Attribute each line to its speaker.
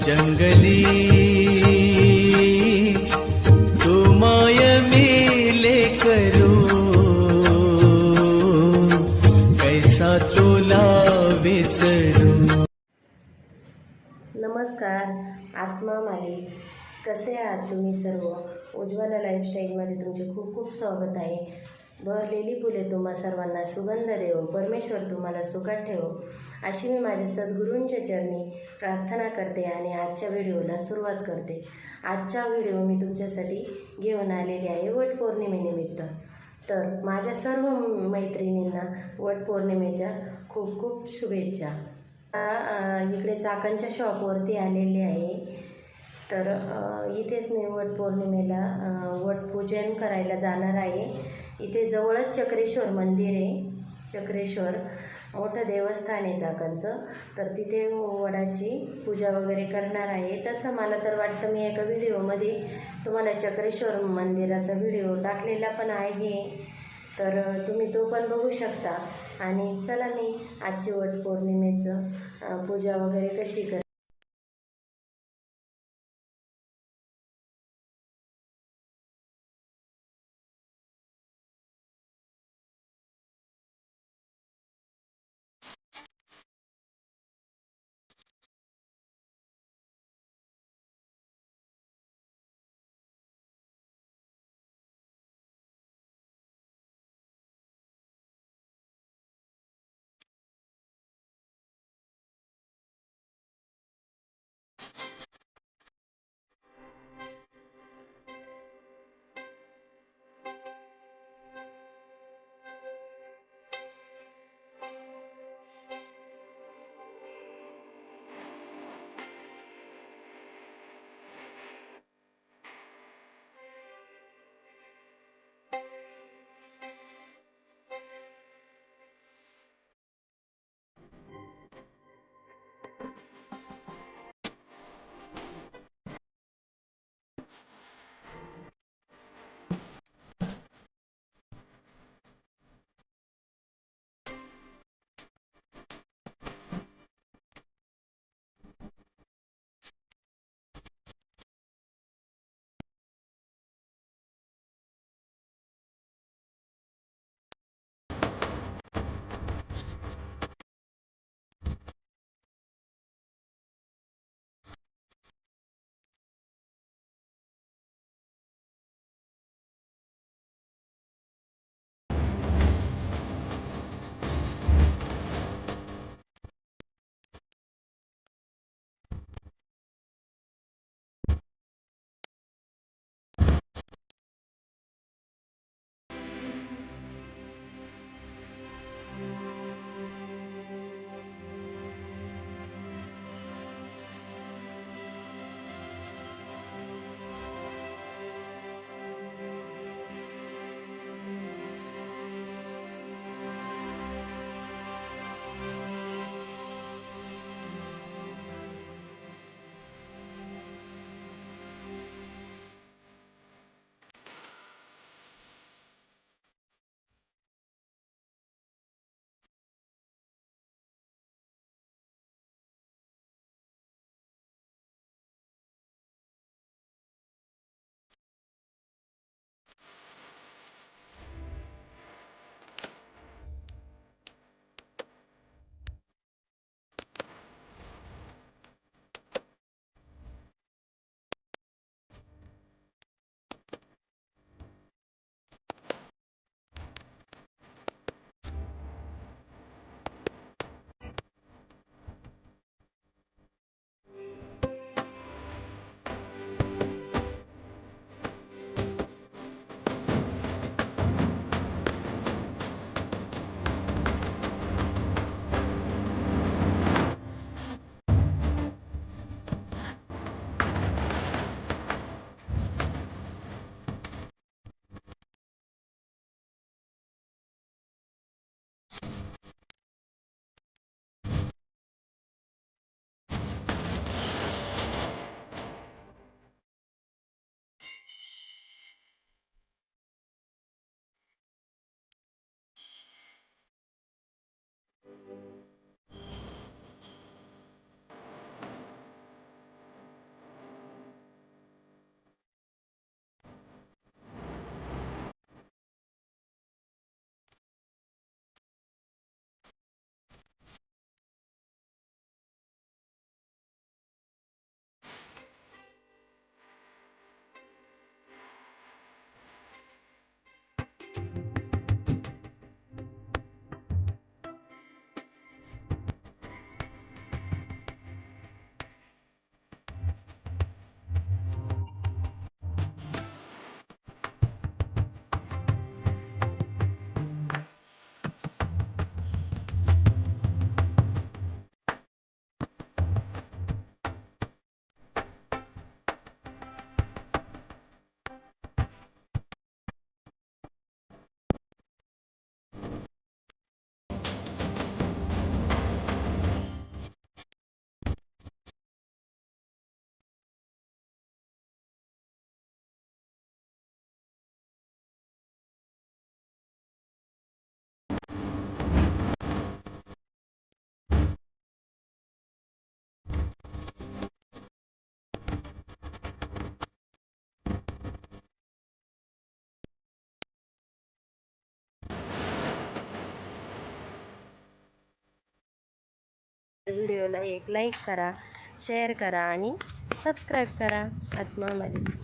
Speaker 1: जंगली तू माय मेले करू कैसा तुला विसरू।
Speaker 2: नमस्कार, आत्मा मालिक कसे आहात तुम्ही सर्व? उज्ज्वला लाईफस्टाईलमध्ये तुमचे खूप खूप स्वागत आहे। बहरलेली फुले तुम्हा सर्वांना सुगंध देवो, परमेश्वर तुम्हाला सुखात ठेवो अशी मी माझ्या सद्गुरूंच्या चरणी प्रार्थना करते आणि आजच्या व्हिडिओला सुरुवात करते। आजचा व्हिडिओ मी तुमच्यासाठी घेऊन आलेली आहे वटपौर्णिमेनिमित्त। तर माझ्या सर्व मैत्रिणींना वटपौर्णिमेच्या खूप खूप शुभेच्छा। इकडे चाकणच्या शॉपवरती आलेले आहे। तर इथेच मी वटपौर्णिमेला वटपूजन करायला जाणार आहे। इथे जवळच चक्रेश्वर मंदिर आहे, चक्रेश्वर मोठं देवस्थान आहे चाकणचं। तर तिथे वडाची पूजा वगैरे करणार आहे। तसं मला तर वाटतं मी एका व्हिडिओमध्ये तुम्हाला चक्रेश्वर मंदिराचा व्हिडिओ टाकलेला पण आहे, तर तुम्ही तो पण बघू शकता। आणि चला मी आजची वटपौर्णिमेचं पूजा वगैरे कशी कर व्हिडिओला एक लाईक करा, शेअर करा आणि सबस्क्राईब करा. आत्मा माली.